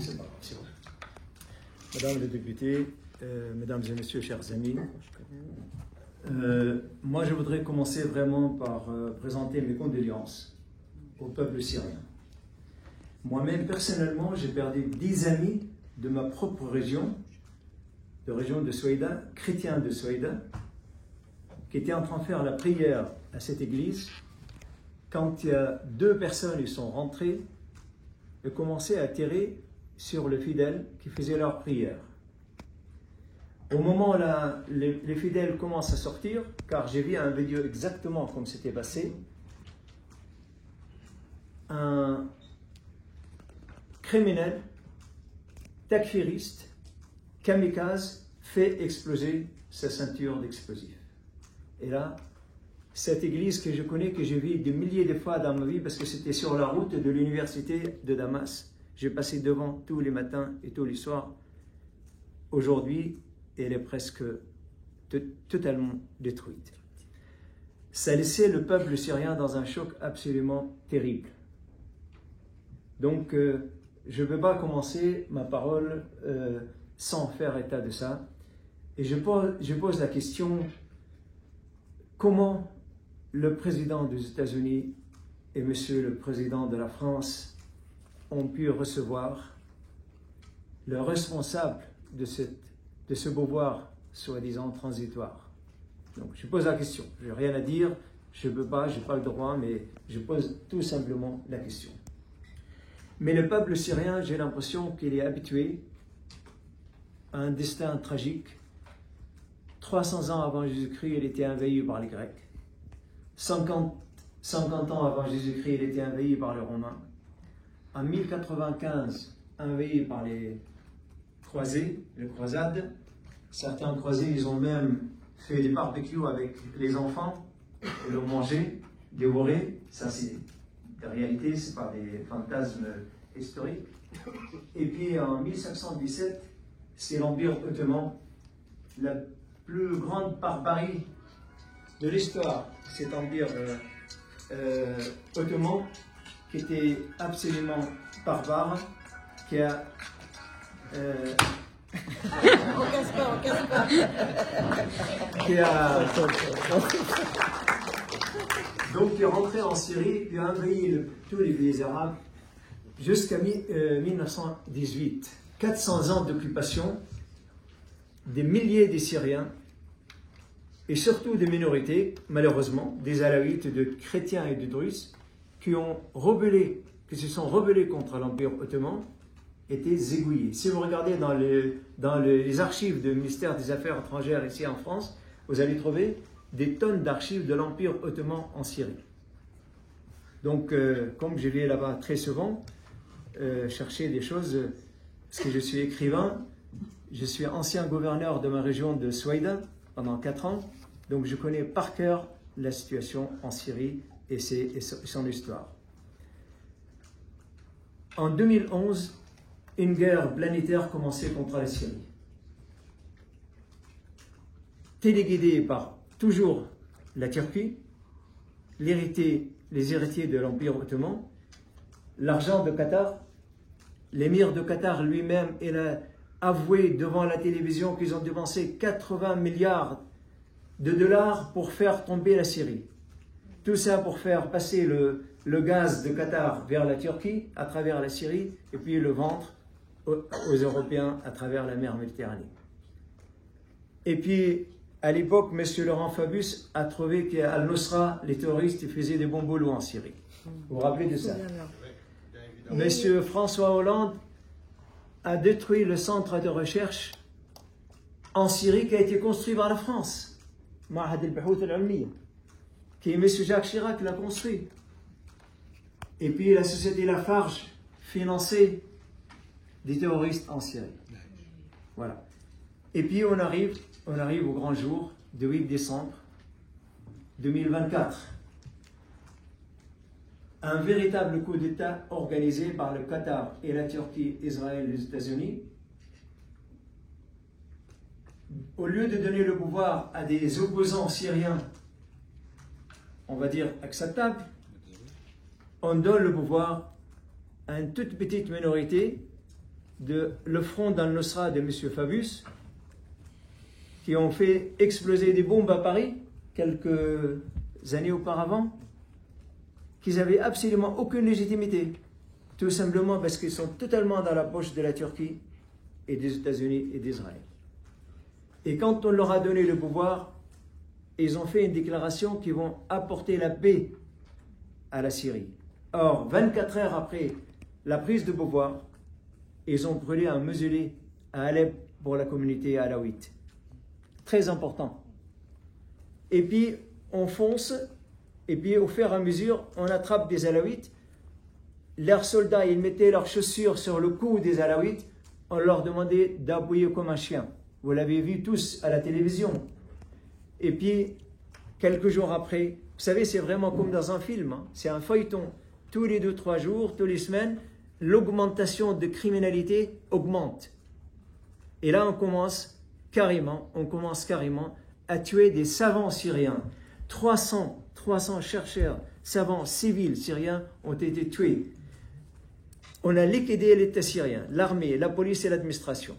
c'est pas grave, c'est bon. Madame les députées, mesdames et messieurs, chers amis, moi je voudrais commencer vraiment par présenter mes condoléances au peuple syrien. Moi-même, personnellement, j'ai perdu 10 amis de ma propre région, de région de Souaïda, chrétiens de Souaïda, qui étaient en train de faire la prière à cette église, quand il y a 2 personnes ils sont rentrées et commençaient à tirer sur les fidèles qui faisaient leur prière. Au moment où les fidèles commencent à sortir, car j'ai vu un vidéo exactement comme c'était passé, un criminel, takfiriste, kamikaze, fait exploser sa ceinture d'explosifs. Et là, cette église que je connais, que j'ai vue des milliers de fois dans ma vie, parce que c'était sur la route de l'université de Damas, j'ai passé devant tous les matins et tous les soirs. Aujourd'hui, elle est presque totalement détruite. Ça a laissé le peuple syrien dans un choc absolument terrible. Donc, je ne peux pas commencer ma parole sans faire état de ça. Et je pose la question, comment le président des États-Unis et monsieur le président de la France ont pu recevoir le responsable de ce pouvoir soi-disant transitoire. Donc je pose la question, je n'ai rien à dire, je ne peux pas, je n'ai pas le droit, mais je pose tout simplement la question. Mais le peuple syrien, j'ai l'impression qu'il est habitué à un destin tragique. 300 ans avant Jésus-Christ, il était envahi par les Grecs. 50 ans avant Jésus-Christ, il était envahi par les Romains. En 1095, envahi par les croisés, les croisades. Certains croisés, ils ont même fait des barbecues avec les enfants, et l'ont mangé, dévoré. Ça, c'est la réalité, ce n'est pas des fantasmes historiques. Et puis en 1517, c'est l'Empire ottoman, la plus grande barbarie de l'histoire, cet empire ottoman, qui était absolument barbare, qui a... On casse pas. Donc qui est rentré en Syrie, puis a envahi tous les pays arabes jusqu'à 1918. 400 ans d'occupation, des milliers de Syriens, et surtout des minorités, malheureusement, des Alaouites, de chrétiens et de druzes, qui se sont rebellés contre l'Empire ottoman, étaient égouillés. Si vous regardez dans les archives du ministère des Affaires étrangères ici en France, vous allez trouver des tonnes d'archives de l'Empire ottoman en Syrie. Donc, comme je vais là-bas très souvent, chercher des choses, parce que je suis écrivain, je suis ancien gouverneur de ma région de Souaïda pendant 4 ans, donc je connais par cœur la situation en Syrie et son histoire. En 2011, une guerre planétaire commençait contre la Syrie. Téléguidée par toujours la Turquie, les héritiers de l'Empire ottoman, l'argent de Qatar, l'émir de Qatar lui-même, il a avoué devant la télévision qu'ils ont dépensé 80 milliards de dollars pour faire tomber la Syrie. Tout ça pour faire passer le gaz de Qatar vers la Turquie à travers la Syrie et puis le vendre aux Européens à travers la mer Méditerranée. Et puis, à l'époque, M. Laurent Fabius a trouvé qu'à Al-Nusra, les terroristes faisaient des bons boulots en Syrie. Vous vous rappelez de ça? M. François Hollande a détruit le centre de recherche en Syrie qui a été construit par la France, Ma'had al-Bahouth al-Almiya, qui est M. Jacques Chirac l'a construit. Et puis la société Lafarge finançait des terroristes en Syrie. Voilà. Et puis on arrive au grand jour de 8 décembre 2024. Un véritable coup d'État organisé par le Qatar et la Turquie, Israël et les États-Unis. Au lieu de donner le pouvoir à des opposants syriens, on va dire acceptables, on donne le pouvoir à une toute petite minorité de le front d'Al-Nusra de M. Fabius, qui ont fait exploser des bombes à Paris quelques années auparavant, qu'ils n'avaient absolument aucune légitimité, tout simplement parce qu'ils sont totalement dans la poche de la Turquie et des États-Unis et d'Israël. Et quand on leur a donné le pouvoir, ils ont fait une déclaration qui vont apporter la paix à la Syrie. Or, 24 heures après la prise de pouvoir, ils ont brûlé un mausolée à Alep pour la communauté alawite. Très important. Et puis, on fonce, et puis au fur et à mesure, on attrape des alawites. Leurs soldats, ils mettaient leurs chaussures sur le cou des alawites, on leur demandait d'aboyer comme un chien. Vous l'avez vu tous à la télévision. Et puis, quelques jours après, vous savez, c'est vraiment comme dans un film, hein, c'est un feuilleton. Tous les 2-3 jours, toutes les semaines, l'augmentation de criminalité augmente. Et là, on commence carrément à tuer des savants syriens. 300 chercheurs, savants civils syriens ont été tués. On a liquidé l'État syrien, l'armée, la police et l'administration.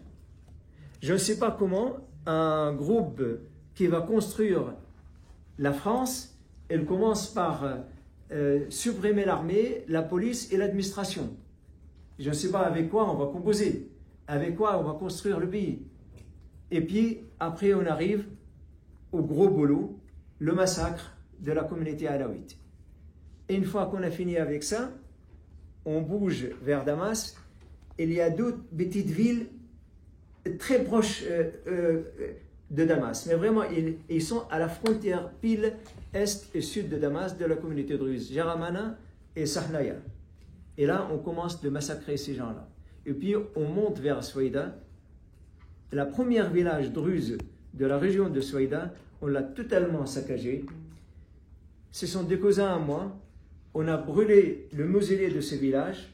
Je ne sais pas comment un groupe qui va construire la France, elle commence par supprimer l'armée, la police et l'administration. Je ne sais pas avec quoi on va composer, avec quoi on va construire le pays. Et puis, après, on arrive au gros boulot, le massacre de la communauté alawite. Et une fois qu'on a fini avec ça, on bouge vers Damas. Il y a d'autres petites villes très proches de Damas. Mais vraiment, ils sont à la frontière pile est et sud de Damas, de la communauté druze, Jaramana et Sahnaya. Et là, on commence de massacrer ces gens-là. Et puis, on monte vers Souaïda. La première village druze de la région de Souaïda, on l'a totalement saccagé. Ce sont des cousins à moi. On a brûlé le mausolée de ce village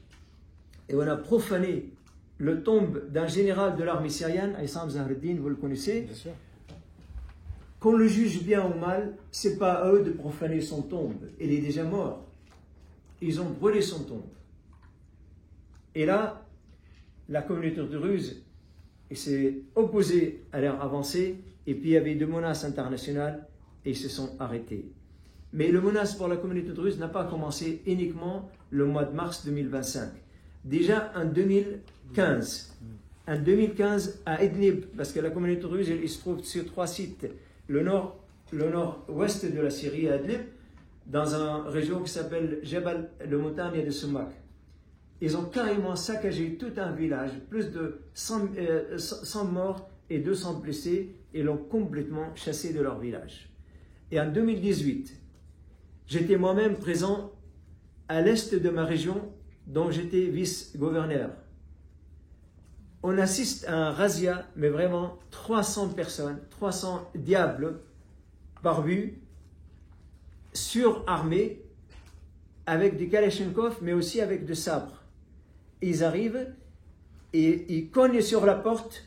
et on a profané le tombe d'un général de l'armée syrienne, Aïssam Zahreddin, vous le connaissez. Bien sûr. Qu'on le juge bien ou mal, ce n'est pas à eux de profaner son tombe. Il est déjà mort. Ils ont brûlé son tombe. Et là, la communauté druze s'est opposée à leur avancée, et puis il y avait des menaces internationales, et ils se sont arrêtés. Mais le menace pour la communauté druze n'a pas commencé uniquement le mois de mars 2025. Déjà en 2015. En 2015, à Idlib, parce que la communauté druze, il se trouve sur 3 sites. Le nord-ouest de la Syrie, à Idlib, dans une région qui s'appelle Jebel, le montagne de Sumak. Ils ont carrément saccagé tout un village, plus de 100 morts et 200 blessés, et l'ont complètement chassé de leur village. Et en 2018, j'étais moi-même présent à l'est de ma région, dont j'étais vice-gouverneur. On assiste à un razzia, mais vraiment 300 personnes, 300 diables barbus, surarmés, avec des kalachnikovs, mais aussi avec des sabres. Ils arrivent et ils cognent sur la porte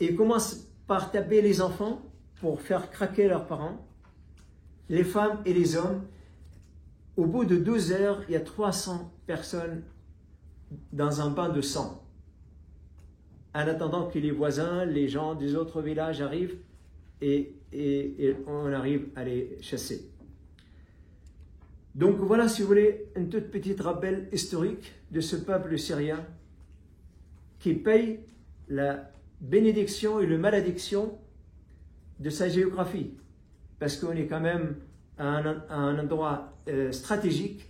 et commencent par taper les enfants pour faire craquer leurs parents, les femmes et les hommes. Au bout de 12 heures, il y a 300 personnes dans un bain de sang. En attendant que les voisins, les gens des autres villages arrivent et on arrive à les chasser. Donc voilà, si vous voulez, une toute petite rappel historique de ce peuple syrien qui paye la bénédiction et la malédiction de sa géographie. Parce qu'on est quand même à un endroit stratégique,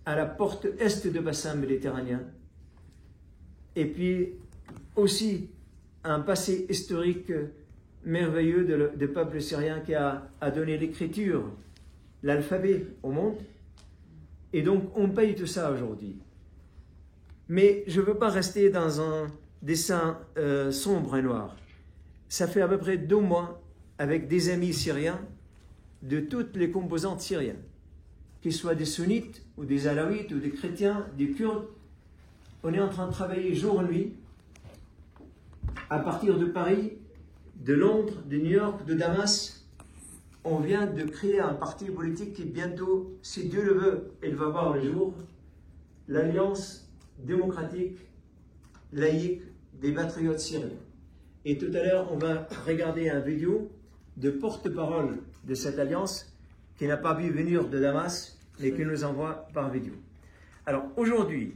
à la porte est de bassin méditerranéen. Et puis aussi un passé historique merveilleux du peuple syrien qui a donné l'écriture, l'alphabet au monde. Et donc on paye tout ça aujourd'hui. Mais je ne veux pas rester dans un dessin sombre et noir. Ça fait à peu près 2 mois avec des amis syriens de toutes les composantes syriennes, qu'ils soient des sunnites ou des alaouites ou des chrétiens, des kurdes. On est en train de travailler jour et nuit à partir de Paris, de Londres, de New York, de Damas. On vient de créer un parti politique qui bientôt, si Dieu le veut, il va voir le jour, l'Alliance démocratique, laïque des patriotes syriens. Et tout à l'heure, on va regarder un vidéo de porte-parole de cette alliance qui n'a pas pu venir de Damas, mais qui nous envoie par vidéo. Alors aujourd'hui,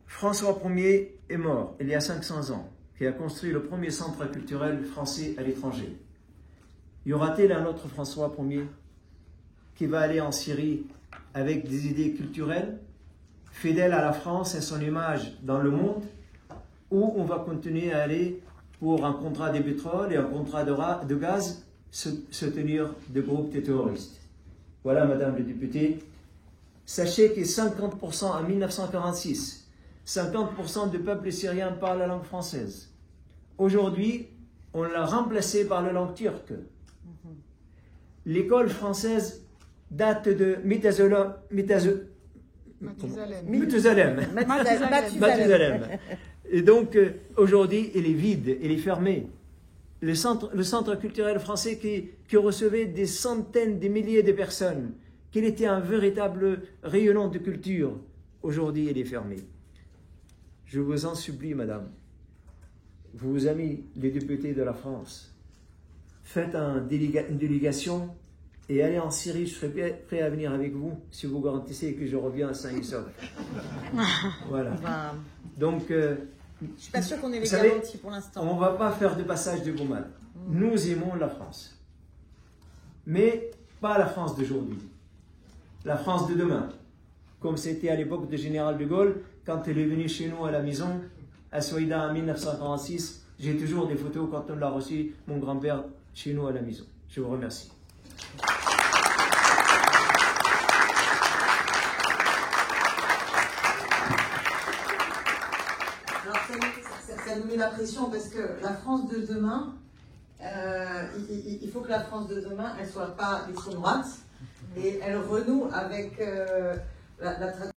François Ier est mort il y a 500 ans, qui a construit le premier centre culturel français à l'étranger. Y aura-t-il un autre François Ier qui va aller en Syrie avec des idées culturelles, fidèle à la France et son image dans le monde, ou on va continuer à aller pour un contrat de pétrole et un contrat de gaz se tenir de groupes terroristes. Voilà, Madame la députée. Sachez que 50% en 1946, 50% du peuple syrien parle la langue française. Aujourd'hui, on l'a remplacé par la langue turque. L'école française date de Mathusalem. Et donc, aujourd'hui, il est vide, il est fermé. Le centre culturel français qui recevait des centaines de milliers de personnes, qu'il était un véritable rayonnement de culture, aujourd'hui, il est fermé. Je vous en supplie, madame, vos amis, les députés de la France, faites une délégation et allez en Syrie. Je serai prêt à venir avec vous si vous garantissez que je reviens à Saint-Yusuf. Voilà. Donc, je suis pas sûre qu'on ait les garanties pour l'instant. On ne va pas faire de passage de beau mal. Nous aimons la France. Mais pas la France d'aujourd'hui. La France de demain. Comme c'était à l'époque du général de Gaulle, quand il est venu chez nous à la maison, à Soïda en 1946, j'ai toujours des photos quand on l'a reçu, mon grand-père, chez nous à la maison. Je vous remercie. Alors, ça nous met la pression parce que la France de demain, il faut que la France de demain, elle ne soit pas l'extrême droite et elle renoue avec la tradition.